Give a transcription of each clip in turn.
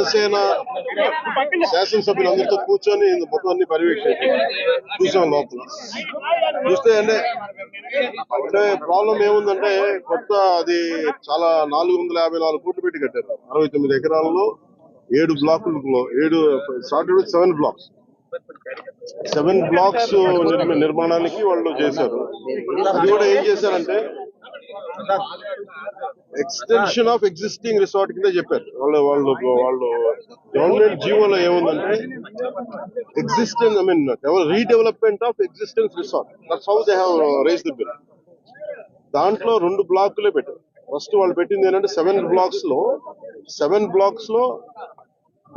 జనసేన శాసనసభ్యులందరితో కూర్చొని మొత్తం అన్ని పర్యవేక్షణ చూసాం. లోపల చూస్తే అంటే ప్రాబ్లం ఏముందంటే కొత్త అది చాలా 454 కోట్లు పెట్టి కట్టారు. 69 ఎకరాల్లో 7 బ్లాకుల్లో 7 బ్లాక్స్ 7 బ్లాక్స్ నిర్మాణానికి వాళ్ళు చేశారు. అది కూడా ఏం చేశారంటే ఎక్స్టెన్షన్ ఆఫ్ ఎగ్జిస్టింగ్ రిసార్ట్ కింద చెప్పారు. వాళ్ళు గవర్నమెంట్ జీవోలో ఏముందంటే existence redevelopment of existence resort. That's how they have raised the bill. దాంట్లో 2 బ్లాకులే పెట్టారు. ఫస్ట్ వాళ్ళు పెట్టింది ఏంటంటే 7 బ్లాక్స్ లో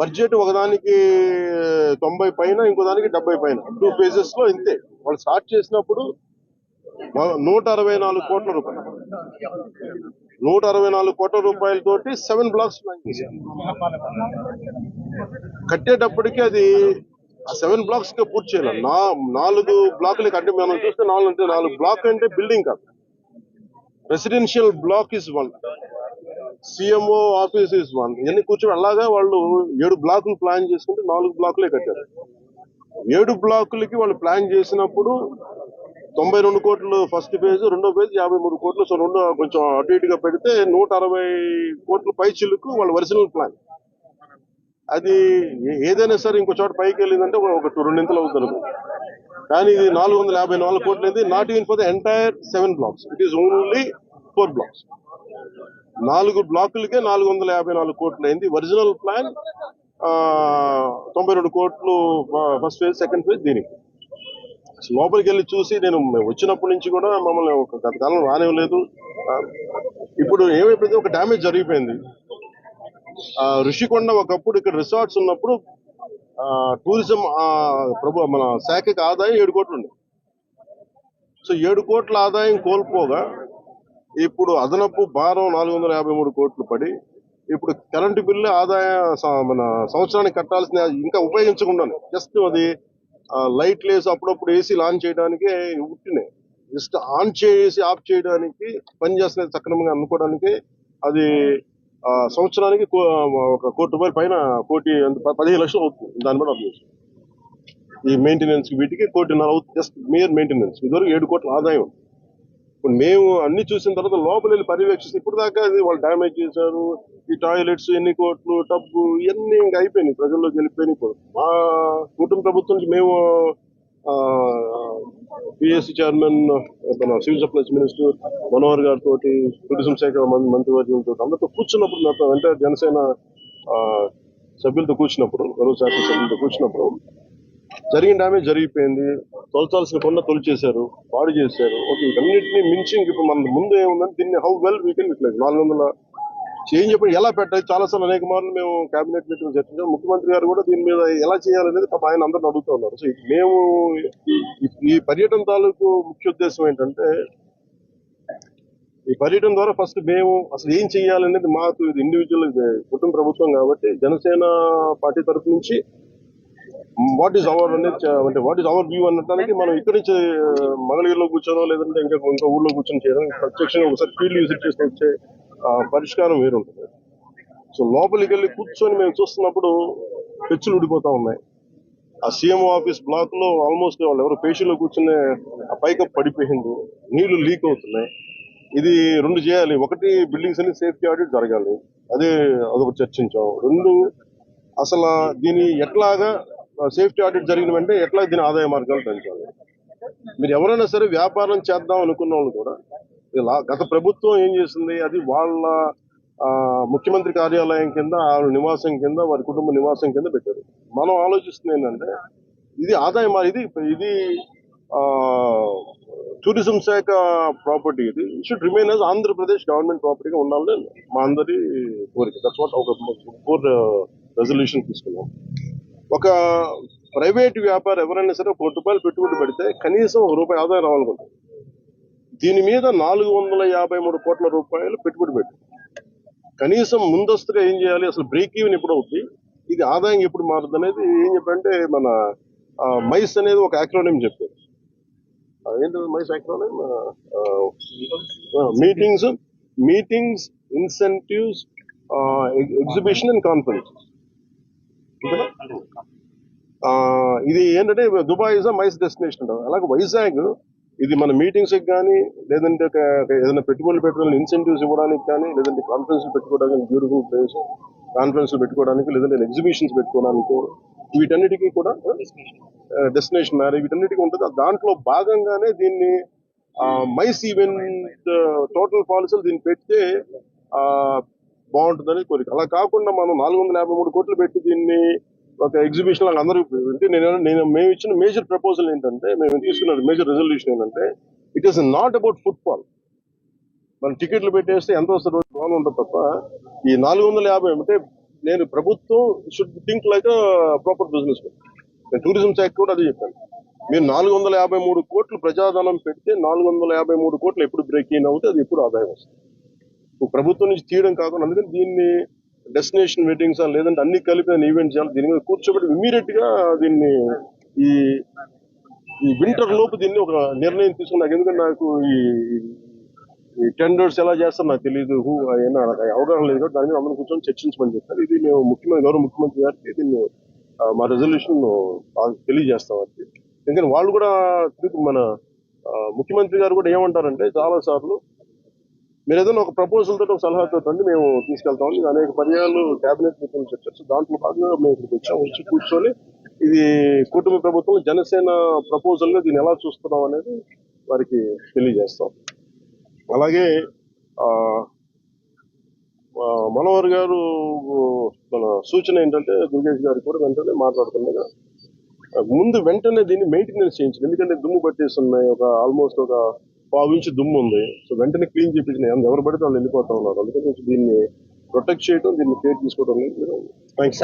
బడ్జెట్ ఒకదానికి 90 పైన, ఇంకో దానికి 70 పైన, 2 phases లో ఇంతే. వాళ్ళు స్టార్ట్ చేసినప్పుడు 164 కోట్ల రూపాయలు, 164 కోట్ల రూపాయలతోటి 7 బ్లాక్స్ ప్లాన్ చేశారు. కట్టేటప్పటికి అది ఆ 7 బ్లాక్స్ గా పూర్తి చేయాలి. 4 బ్లాకులకి అంటే మనం చూస్తే 4 బ్లాక్ అంటే బిల్డింగ్ కాదు. Residential block is 1, CMO office is 1. ఇవన్నీ కూర్చొని అలాగా వాళ్ళు 7 బ్లాకులు ప్లాన్ చేసుకుంటే 4 బ్లాకులే కట్టారు. 7 బ్లాకులకి వాళ్ళు ప్లాన్ చేసినప్పుడు 92 కోట్లు ఫస్ట్ ఫేజ్, రెండో ఫేజ్ 53 కోట్లు. సో రెండు కొంచెం అటు ఇటుగా పెడితే 160 కోట్ల పై చిలుకు వాళ్ళ ఒరిజినల్ ప్లాన్. అది ఏదైనా సరే ఇంకో చోట పైకి వెళ్ళిందంటే ఒక 2 అవుతుంది. కానీ ఇది 454 కోట్లు అయింది. Not even for the entire 7 blocks, it is only 4 blocks. 4 బ్లాకులకే 454 కోట్లు అయింది. ఒరిజినల్ ప్లాన్ 92 కోట్లు ఫస్ట్ ఫేజ్, సెకండ్ ఫేజ్. దీనికి లోపలికి వెళ్ళి చూసి నేను వచ్చినప్పటి నుంచి కూడా మమ్మల్ని ఒక గత కాలం రానివ్వలేదు. ఇప్పుడు ఏమైపోయింది, ఒక డ్యామేజ్ జరిగిపోయింది. ఋషికొండ ఒకప్పుడు ఇక్కడ రిసార్ట్స్ ఉన్నప్పుడు టూరిజం మన శాఖకి ఆదాయం 7 కోట్లు ఉంది. సో 7 కోట్ల ఆదాయం కోల్పోగా ఇప్పుడు అదనపు భారం 453 కోట్లు పడి ఇప్పుడు కరెంటు బిల్లు మన సంవత్సరానికి కట్టాల్సిన ఇంకా ఉపయోగించకుండా జస్ట్ అది లైట్లు వేసి అప్పుడప్పుడు ఏసీ ఆన్ చేయడానికి ఉట్టినే జస్ట్ ఆన్ చేసి ఆఫ్ చేయడానికి పనిచేస్తున్నది సక్రమంగా అనుకోవడానికి అది సంవత్సరానికి 1 కోటి రూపాయల పైన 15 లక్షలు అవుతుంది. దాని బట్టి అర్థం చేసుకోండి. ఈ మెయింటెనెన్స్ వీటికి 1.5 కోటి అవుతుంది, జస్ట్ మేయర్ మెయింటెనెన్స్. ఇదివరకు 7 కోట్ల ఆదాయం. ఇప్పుడు మేము అన్ని చూసిన తర్వాత లోపల వెళ్ళి పర్యవేక్షిస్తే ఇప్పుడు దాకా వాళ్ళు డ్యామేజ్ చేశారు. ఈ టాయిలెట్స్ ఎన్ని కోట్లు, టబ్బు ఇవన్నీ ఇంకా అయిపోయినాయి, ప్రజల్లోకి వెళ్ళిపోయినాయి. ఇప్పుడు మా కుటుంబ ప్రభుత్వం నుంచి మేము పిఎస్సి చైర్మన్, మన సివిల్ సప్లైస్ మినిస్టర్ మనోహర్ గారితో, టూరిజం శాఖ మంత్రివర్గంతో అందరితో కూర్చున్నప్పుడు, నాతో అంటే జనసేన సభ్యులతో కూర్చున్నప్పుడు, గౌరవ శాఖ సభ్యులతో కూర్చున్నప్పుడు జరిగిన డ్యామేజ్ జరిగిపోయింది. తొలచాల్సిన కొండ తొలిచేశారు, పాడు చేశారు. ఓకే, వీటన్నిటిని మించి ఇప్పుడు మన ముందు ఏముందంటే దీన్ని how well we can utilise. 400 change చెప్పి ఎలా పెట్టాలి, చాలాసార్లు అనేక మార్లు మేము కేబినెట్ మీటింగ్ చర్చించాం. ముఖ్యమంత్రి గారు కూడా దీని మీద ఎలా చేయాలనేది ఆయన అందరిని అడుగుతూ ఉన్నారు. సో మేము ఈ పర్యటన తాలూకు ముఖ్య ఉద్దేశం ఏంటంటే, ఈ పర్యటన ద్వారా ఫస్ట్ మేము అసలు ఏం చేయాలనేది మాకు ఇది ఇండివిజువల్ కుటుంబ ప్రభుత్వం కాబట్టి జనసేన పార్టీ తరఫు నుంచి వాట్ ఈస్ అవర్ అనేది అంటే వాట్ ఈస్ అవర్ వ్యూ అనడానికి మనం ఇక్కడి నుంచి మంగళగిరిలో కూర్చోనో లేదంటే ఇంకా ఊళ్ళో కూర్చొని చేయడం, ప్రత్యక్షంగా ఒకసారి ఫీల్డ్ విజిట్ చేసి వచ్చే పరిష్కారం వేరుంటుంది. సో లోపలికి వెళ్ళి కూర్చొని మేము చూస్తున్నప్పుడు పెచ్చులు ఊడిపోతా ఉన్నాయి. ఆ సీఎంఓ ఆఫీస్ బ్లాక్ లో ఆల్మోస్ట్ వాళ్ళు ఎవరు పేషీలో కూర్చునే ఆ పైకప్ పడిపోయింది, నీళ్లు లీక్ అవుతున్నాయి. ఇది 2 చేయాలి. ఒకటి, బిల్డింగ్స్ అన్ని సేఫ్టీ ఆడిట్ జరగాలి, అదొక చర్చించాం. 2, అసలు దీని ఎట్లాగా సేఫ్టీ ఆడిట్ జరిగిన వెంటనే ఎట్లా దీని ఆదాయ మార్గాలు పెంచాలి. మీరు ఎవరైనా సరే వ్యాపారం చేద్దాం అనుకున్న వాళ్ళు కూడా గత ప్రభుత్వం ఏం చేసింది, అది వాళ్ళ ముఖ్యమంత్రి కార్యాలయం కింద, ఆవిడ నివాసం కింద, వారి కుటుంబ నివాసం కింద పెట్టారు. మనం ఆలోచిస్తుంది ఏంటంటే ఇది ఆదాయం, ఇది టూరిజం శాఖ ప్రాపర్టీ. ఇది should remain as Andhra Pradesh government ప్రాపర్టీగా ఉండాలని మా అందరి కోరిక. దట్స్ వాట్ ఒక 4 రెజల్యూషన్ తీసుకున్నాం. ఒక ప్రైవేట్ వ్యాపారం ఎవరైనా సరే 1 కోటి రూపాయలు పెట్టుబడి పెడితే కనీసం ₹1 ఆదాయం రావాలనుకుంటుంది. దీని మీద 453 కోట్ల రూపాయలు పెట్టుబడి పెట్టి కనీసం ముందస్తుగా ఏం చేయాలి, అసలు బ్రేక్ ఈవెన్ ఎప్పుడు అవుతుంది, ఇది ఆదాయం ఎప్పుడు మారుతుంది అనేది ఏం చెప్పంటే మన మైస్ అనేది ఒక యాక్రోనిమ్ చెప్పారు. ఏంటంటే MICE acronym meetings, incentives, exhibition and conferences. అంతేనా? ఇది ఏంటంటే Dubai is a MICE destination అంటారు. అలాగే వైజాగ్ ఇది మన మీటింగ్స్ కానీ లేదంటే ఏదైనా పెట్టుబడులు పెట్టడానికి ఇన్సెంటివ్స్ ఇవ్వడానికి కానీ లేదంటే కాన్ఫరెన్స్ పెట్టుకోవడానికి బ్యూటిఫుల్ ప్లేస్ కాన్ఫరెన్స్ పెట్టుకోవడానికి లేదంటే ఎగ్జిబిషన్స్ పెట్టుకోవడానికి వీటన్నిటికీ కూడా డెస్టినేషన్ మ్యారేజ్ వీటన్నిటికీ ఉంటుంది. దాంట్లో భాగంగానే దీన్ని మైస్ ఈవెంట్ టోటల్ పాలసీలు దీన్ని పెడితే బాగుంటుందని కోరిక. అలా కాకుండా మనం 453 కోట్లు పెట్టి దీన్ని ఒక ఎగ్జిబిషన్ లాగా అందరూ అంటే మేము ఇచ్చిన మేజర్ ప్రపోజల్ ఏంటంటే మేము తీసుకున్న మేజర్ రెజల్యూషన్ ఏంటంటే it is not about football. మనం టికెట్లు పెట్టేస్తే ఎంత వస్తుంది బాగా ఉంటుంది తప్ప ఈ 450 అంటే నేను ప్రభుత్వం should think like proper business. నేను టూరిజం శాఖ కూడా అదే చెప్పాను. మీరు 453 కోట్లు ప్రజాధనం పెడితే 453 కోట్లు ఎప్పుడు బ్రేక్ ఇన్ అవుతే అది ఎప్పుడు ఆదాయం వస్తుంది. ప్రభుత్వం నుంచి తీయడం కాకుండా అందుకని దీన్ని డెస్టినేషన్ మీటింగ్స్ లేదంటే అన్ని కలిపి ఈవెంట్ చేయాలి. దీని మీద కూర్చోబెట్టి ఇమీడియట్ గా దీన్ని ఈ వింటర్ లోపు దీన్ని ఒక నిర్ణయం తీసుకున్నాను. ఎందుకంటే నాకు ఈ టెండర్స్ ఎలా చేస్తారో నాకు తెలియదు, నాకు అవగాహన లేదు కాబట్టి దాని మీద అందరూ కూర్చొని చర్చించమని చెప్పారు. ఇది మేము గౌరవ ముఖ్యమంత్రి గారికి దీన్ని మా రెజల్యూషన్ తెలియజేస్తాం. అది ఎందుకంటే వాళ్ళు కూడా మన ముఖ్యమంత్రి గారు కూడా ఏమంటారంటే చాలా సార్లు మీరు ఏదైనా ఒక ప్రపోజల్ తోటి ఒక సలహాతో మేము తీసుకెళ్తామని అనేక పర్యాలు కేబినెట్ మీటింగ్ చర్చ దాంట్లో భాగంగా మేము ఇక్కడికి వచ్చి కూర్చొని ఇది కుటుంబ ప్రభుత్వం జనసేన ప్రపోజల్ గా దీన్ని ఎలా చూస్తున్నాం అనేది వారికి తెలియజేస్తాం. అలాగే మనోహర్ గారు మన సూచన ఏంటంటే దుర్గేష్ గారు కూడా వెంటనే మాట్లాడుతుండగా వెంటనే దీన్ని మెయింటెనెన్స్ చేయించింది. ఎందుకంటే దుమ్ము పట్టేస్తున్నాయి, ఒక ఆల్మోస్ట్ ఒక 1/4 ఇంచ్ దుమ్ము ఉంది. సో వెంటనే క్లీన్ చేయించినాయి. ఎవరు పడితే వాళ్ళు వెళ్ళిపోతా ఉన్నారు. అందుకని దీన్ని ప్రొటెక్ట్ చేయడం, దీన్ని కేర్ తీసుకోవడం. థ్యాంక్స్.